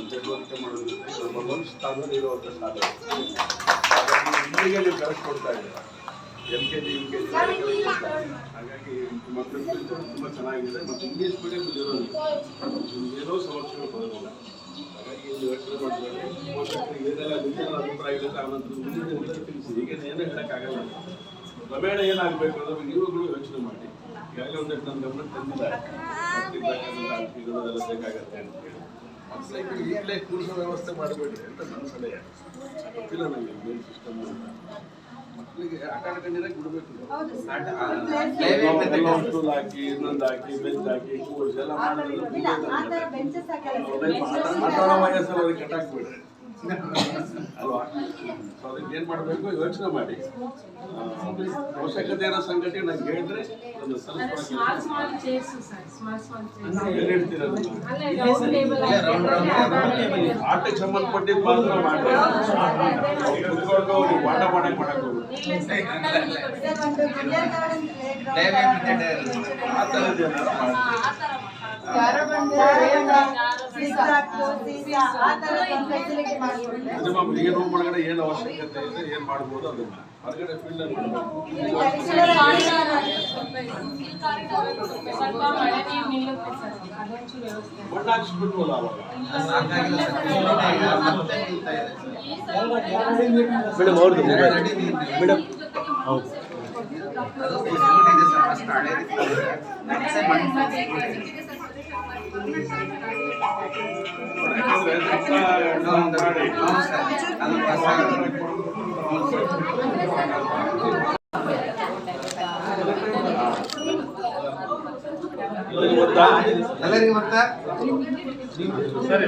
ಚಟುವಟಿಕೆ ಮಾಡೋದ್ರಿಂದ ನಮ್ಮ ಸ್ಥಾನದಲ್ಲಿ ಇರುವಂಥ ಸಾಧನೆ ನೀವು ಕಳಿಸ್ಕೊಡ್ತಾ ಇದ್ದೀರಾ LKG UKG ಹಾಗಾಗಿ ಮಕ್ಕಳು ತುಂಬ ಚೆನ್ನಾಗಿದೆ ಮತ್ತು ಇಂಗ್ಲೀಷ್ ಮೀಡಿಯಂ ಇರೋದಿಲ್ಲ ಏನೋ ಸಮಸ್ಯೆಗಳು ಬರೋದಿಲ್ಲ ಹಾಗಾಗಿ ನೀವು ಯೋಚನೆ ಮಾಡ್ತಾರೆ ಪೋಷಕರಿಗೆ ಏನೆಲ್ಲ ಮುಂದಿನ ಅಭಿಪ್ರಾಯ ಇರುತ್ತೆ ಆನಂತರ ಮುಂದಿನ ತಿಳಿಸಿ ಈಗ ಏನೂ ಹೇಳೋಕ್ಕಾಗಲ್ಲ ಕ್ರಮೇಣ ಏನಾಗಬೇಕು ಅನ್ನೋದು ನೀವುಗಳು ಯೋಚನೆ ಮಾಡಿ ಈಗಾಗಲೇ ಒಂದಷ್ಟು ನನ್ನ ಗಮನ ತಂದಿದ್ದಾರೆ ಬೇಕಾಗತ್ತೆ ಅಂತೇಳಿ ಮಕ್ಕಳಿಗೆ ಈಗಲೇ ಕೂರಿಸೋ ವ್ಯವಸ್ಥೆ ಮಾಡಬೇಡಿ ಅಂತ ನನ್ನ ಸಲಹೆ ಗೊತ್ತಿಲ್ಲ ನನಗೆ ಮೇಲ್ ಸಿಸ್ಟಮ್ ಅಂತ ಮಕ್ಕಳಿಗೆ ಆಟ ಆಡ್ಕೊಂಡಿರಾಗ ಬಿಡಬೇಕು ಸ್ಟೂಲ್ ಹಾಕಿ ಇನ್ನೊಂದು ಹಾಕಿ ಬೆಂಚ್ ಹಾಕಿ ಕೂರ್ಸ್ ಎಲ್ಲ ಮಾಡಿದ್ರೆ ಮಾತಾಡೋ ವಯಸ್ಸಲ್ಲಿ ಅವ್ರಿಗೆ ಕಟ್ಟಾಕ್ಬಿಡ್ರಿ ಅಲ್ವಾ ಸೊ ಅದಕ್ಕೆ ಏನು ಮಾಡಬೇಕು ಯೋಚನೆ ಮಾಡಿ ಅವಶ್ಯಕತೆ ಏನೋ ಸಂಗತಿ ನಂಗೆ ಹೇಳಿದ್ರೆ ಒಂದು ಆಟಕ್ಕೆ ಸಂಬಂಧಪಟ್ಟಿದ್ದು ಮಾತ್ರ ಮಾಡಿ ಕುತ್ಕೊಂಡು ಪಾಠ ಮಾಡಕ್ಕೆ ಆ ಥರದ್ದು ಏನು ಒಳಗಡೆ ಏನು ಅವಶ್ಯಕತೆ ಇದೆ ಏನು ಮಾಡ್ಬೋದು ಅದನ್ನ ಹೊರಗಡೆ ಫೀಲ್ಡ್ ಅಲ್ಲಿ ಮಣ್ಣು ಹಾಕ್ಸ್ಬಿಟ್ವಲ್ಲ ಅವಾಗ ಮೇಡಮ್ ಅವ್ರದ್ದು ಮೇಡಮ್ ಹೌದು ಎಲ್ಲರಿಗೂ ಗೊತ್ತಾ ಸರಿ